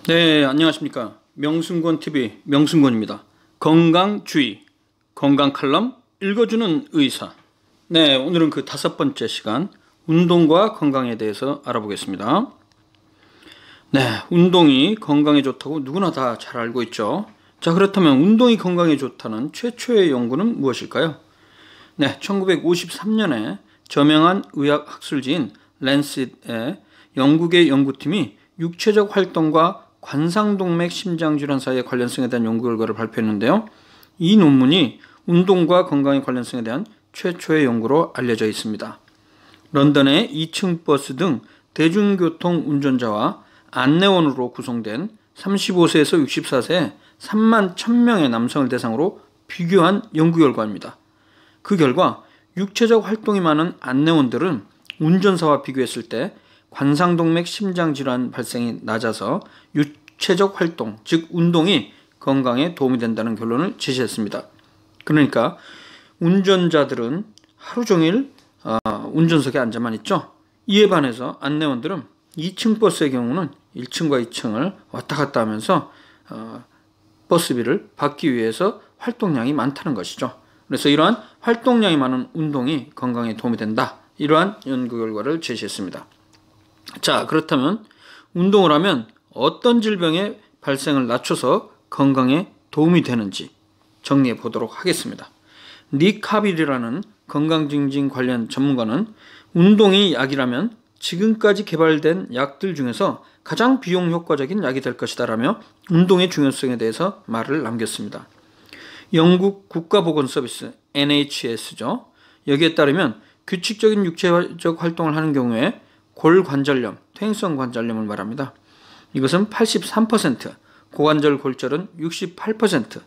네, 안녕하십니까. 명순권TV 명순권입니다. 건강주의, 건강 칼럼 읽어주는 의사. 네, 오늘은 그 5번째 시간, 운동과 건강에 대해서 알아보겠습니다. 네, 운동이 건강에 좋다고 누구나 다 잘 알고 있죠. 자, 그렇다면 운동이 건강에 좋다는 최초의 연구는 무엇일까요? 네, 1953년에 저명한 의학 학술지인 랜셋의 영국의 연구팀이 육체적 활동과 관상동맥 심장질환 사이의 관련성에 대한 연구 결과를 발표했는데요. 이 논문이 운동과 건강의 관련성에 대한 최초의 연구로 알려져 있습니다. 런던의 2층 버스 등 대중교통 운전자와 안내원으로 구성된 35세에서 64세 3만 1000명의 남성을 대상으로 비교한 연구 결과입니다. 그 결과 육체적 활동이 많은 안내원들은 운전사와 비교했을 때 관상동맥 심장질환 발생이 낮아서 육체적 활동, 즉 운동이 건강에 도움이 된다는 결론을 제시했습니다. 그러니까 운전자들은 하루 종일 운전석에 앉아만 있죠. 이에 반해서 안내원들은 2층 버스의 경우는 1층과 2층을 왔다 갔다 하면서 버스비를 받기 위해서 활동량이 많다는 것이죠. 그래서 이러한 활동량이 많은 운동이 건강에 도움이 된다. 이러한 연구 결과를 제시했습니다. 자, 그렇다면 운동을 하면 어떤 질병의 발생을 낮춰서 건강에 도움이 되는지 정리해 보도록 하겠습니다. 닉 카빌이라는 건강증진 관련 전문가는 운동이 약이라면 지금까지 개발된 약들 중에서 가장 비용 효과적인 약이 될 것이다 라며 운동의 중요성에 대해서 말을 남겼습니다. 영국 국가보건서비스 NHS죠. 여기에 따르면 규칙적인 육체적 활동을 하는 경우에 골관절염, 퇴행성 관절염을 말합니다. 이것은 83%, 고관절 골절은 68%,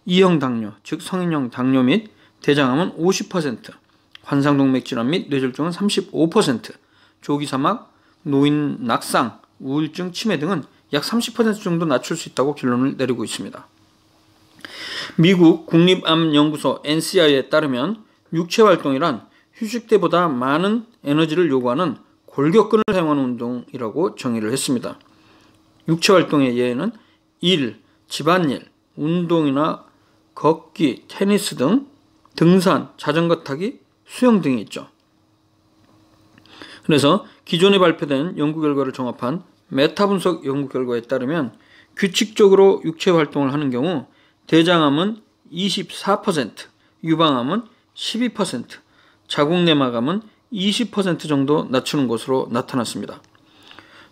2형 당뇨, 즉 성인형 당뇨 및 대장암은 50%, 관상동맥 질환 및 뇌졸중은 35%, 조기 사망, 노인 낙상, 우울증, 치매 등은 약 30% 정도 낮출 수 있다고 결론을 내리고 있습니다. 미국 국립암연구소 NCI에 따르면 육체활동이란 휴식 때보다 많은 에너지를 요구하는 골격근을 사용하는 운동이라고 정의를 했습니다. 육체활동의 예에는 일, 집안일, 운동이나 걷기, 테니스 등 등산, 자전거 타기, 수영 등이 있죠. 그래서 기존에 발표된 연구 결과를 종합한 메타 분석 연구 결과에 따르면 규칙적으로 육체활동을 하는 경우 대장암은 24%, 유방암은 12%, 자궁내막암은 20% 정도 낮추는 것으로 나타났습니다.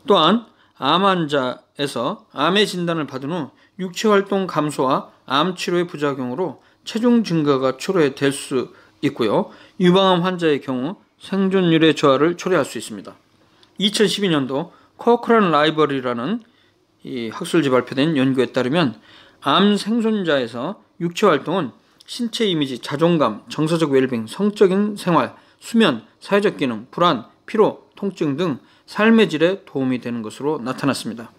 또한 암 환자에서 암의 진단을 받은 후 육체활동 감소와 암 치료의 부작용으로 체중 증가가 초래될 수 있고요. 유방암 환자의 경우 생존율의 저하를 초래할 수 있습니다. 2012년도 코크란 라이벌이라는 이 학술지 발표된 연구에 따르면 암 생존자에서 육체활동은 신체 이미지, 자존감, 정서적 웰빙, 성적인 생활, 수면, 사회적 기능, 불안, 피로, 통증 등 삶의 질에 도움이 되는 것으로 나타났습니다.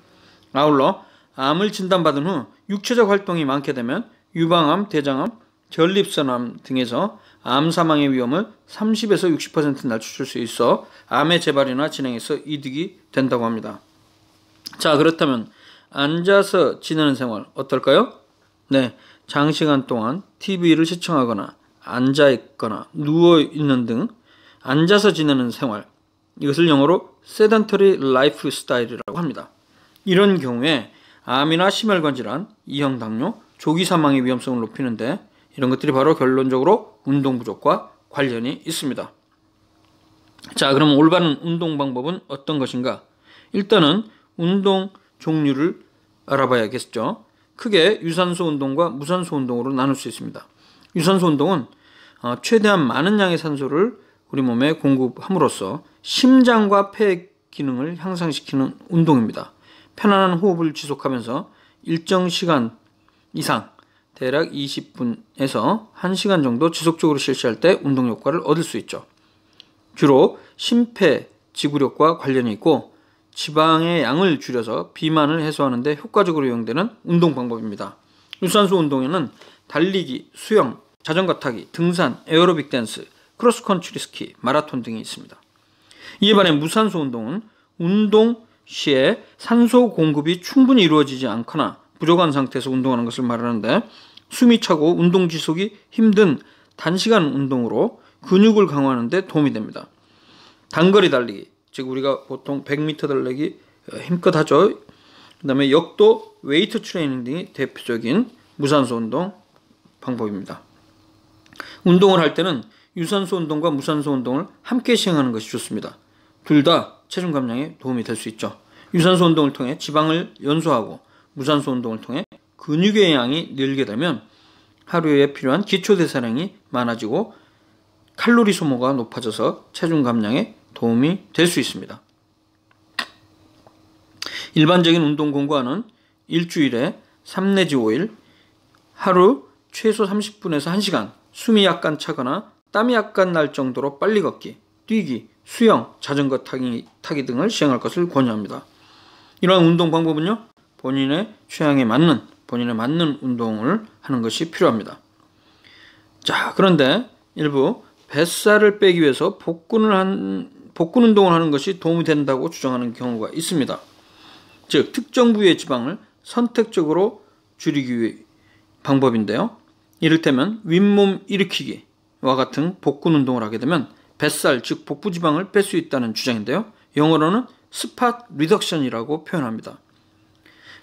아울러 암을 진단받은 후 육체적 활동이 많게 되면 유방암, 대장암, 전립선암 등에서 암 사망의 위험을 30에서 60% 낮출 수 있어 암의 재발이나 진행에서 이득이 된다고 합니다. 자, 그렇다면 앉아서 지내는 생활 어떨까요? 네, 장시간 동안 TV를 시청하거나 앉아있거나 누워있는 등 앉아서 지내는 생활, 이것을 영어로 sedentary lifestyle이라고 합니다. 이런 경우에 암이나 심혈관 질환, 2형 당뇨, 조기 사망의 위험성을 높이는데 이런 것들이 바로 결론적으로 운동 부족과 관련이 있습니다. 자, 그럼 올바른 운동 방법은 어떤 것인가? 일단은 운동 종류를 알아봐야겠죠. 크게 유산소 운동과 무산소 운동으로 나눌 수 있습니다. 유산소 운동은 최대한 많은 양의 산소를 우리 몸에 공급함으로써 심장과 폐 기능을 향상시키는 운동입니다. 편안한 호흡을 지속하면서 일정 시간 이상, 대략 20분에서 1시간 정도 지속적으로 실시할 때 운동 효과를 얻을 수 있죠. 주로 심폐지구력과 관련이 있고 지방의 양을 줄여서 비만을 해소하는 데 효과적으로 이용되는 운동 방법입니다. 유산소 운동에는 달리기, 수영, 자전거 타기, 등산, 에어로빅 댄스, 크로스컨트리 스키, 마라톤 등이 있습니다. 이에 반해 무산소 운동은 운동 시에 산소 공급이 충분히 이루어지지 않거나 부족한 상태에서 운동하는 것을 말하는데, 숨이 차고 운동 지속이 힘든 단시간 운동으로 근육을 강화하는 데 도움이 됩니다. 단거리 달리기, 즉 우리가 보통 100m 달리기 힘껏 하죠. 그 다음에 역도, 웨이트 트레이닝 등이 대표적인 무산소 운동 방법입니다. 운동을 할 때는 유산소 운동과 무산소 운동을 함께 시행하는 것이 좋습니다. 둘 다 체중 감량에 도움이 될 수 있죠. 유산소 운동을 통해 지방을 연소하고 무산소 운동을 통해 근육의 양이 늘게 되면 하루에 필요한 기초대사량이 많아지고 칼로리 소모가 높아져서 체중 감량에 도움이 될 수 있습니다. 일반적인 운동 공부와는 일주일에 3 내지 5일 하루 최소 30분에서 1시간 숨이 약간 차거나 땀이 약간 날 정도로 빨리 걷기, 뛰기, 수영, 자전거 타기 등을 시행할 것을 권유합니다. 이러한 운동 방법은요, 본인의 취향에 맞는, 본인에 맞는 운동을 하는 것이 필요합니다. 자, 그런데 일부 뱃살을 빼기 위해서 복근 운동을 하는 것이 도움이 된다고 주장하는 경우가 있습니다. 즉, 특정 부위의 지방을 선택적으로 줄이기 위해 방법인데요. 이를테면 윗몸 일으키기와 같은 복근 운동을 하게 되면 뱃살, 즉 복부 지방을 뺄 수 있다는 주장인데요. 영어로는 스팟 리덕션이라고 표현합니다.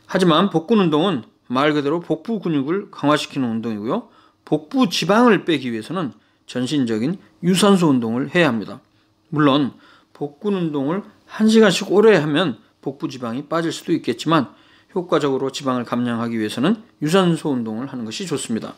하지만 복근 운동은 말 그대로 복부 근육을 강화시키는 운동이고요. 복부 지방을 빼기 위해서는 전신적인 유산소 운동을 해야 합니다. 물론 복근 운동을 1시간씩 오래 하면 복부 지방이 빠질 수도 있겠지만 효과적으로 지방을 감량하기 위해서는 유산소 운동을 하는 것이 좋습니다.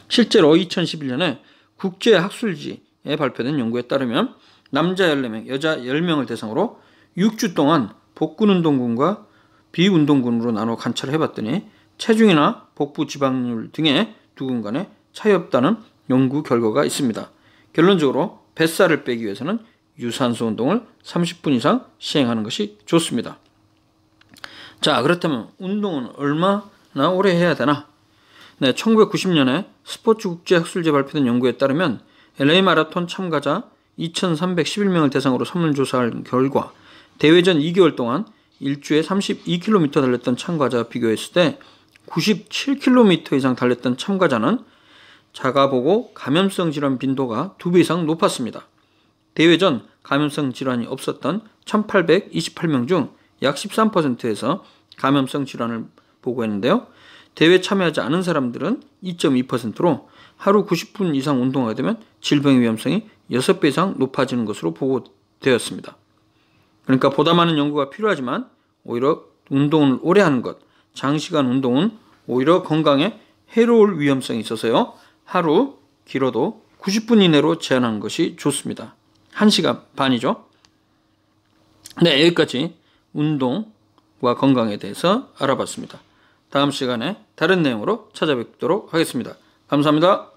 실제로 2011년에 국제학술지에 발표된 연구에 따르면 남자 14명, 여자 10명을 대상으로 6주 동안 복근 운동군과 비운동군으로 나눠 관찰을 해봤더니 체중이나 복부 지방률 등의 두 군 간에 차이 없다는 연구 결과가 있습니다. 결론적으로 뱃살을 빼기 위해서는 유산소 운동을 30분 이상 시행하는 것이 좋습니다. 자, 그렇다면 운동은 얼마나 오래 해야 되나? 네, 1990년에 스포츠 국제학술지에 발표된 연구에 따르면 LA 마라톤 참가자 2,311명을 대상으로 설문조사한 결과 대회 전 2개월 동안 일주에 32km 달렸던 참가자와 비교했을 때 97km 이상 달렸던 참가자는 자가보고 감염성 질환 빈도가 2배 이상 높았습니다. 대회 전 감염성 질환이 없었던 1,828명 중 약 13%에서 감염성 질환을 보고했는데요. 대회 참여하지 않은 사람들은 2.2%로 하루 90분 이상 운동하게 되면 질병의 위험성이 6배 이상 높아지는 것으로 보고되었습니다. 그러니까 보다 많은 연구가 필요하지만 오히려 운동을 오래 하는 것, 장시간 운동은 오히려 건강에 해로울 위험성이 있어서요. 하루 길어도 90분 이내로 제한하는 것이 좋습니다. 1시간 반이죠. 네, 여기까지 운동과 건강에 대해서 알아봤습니다. 다음 시간에 다른 내용으로 찾아뵙도록 하겠습니다. 감사합니다.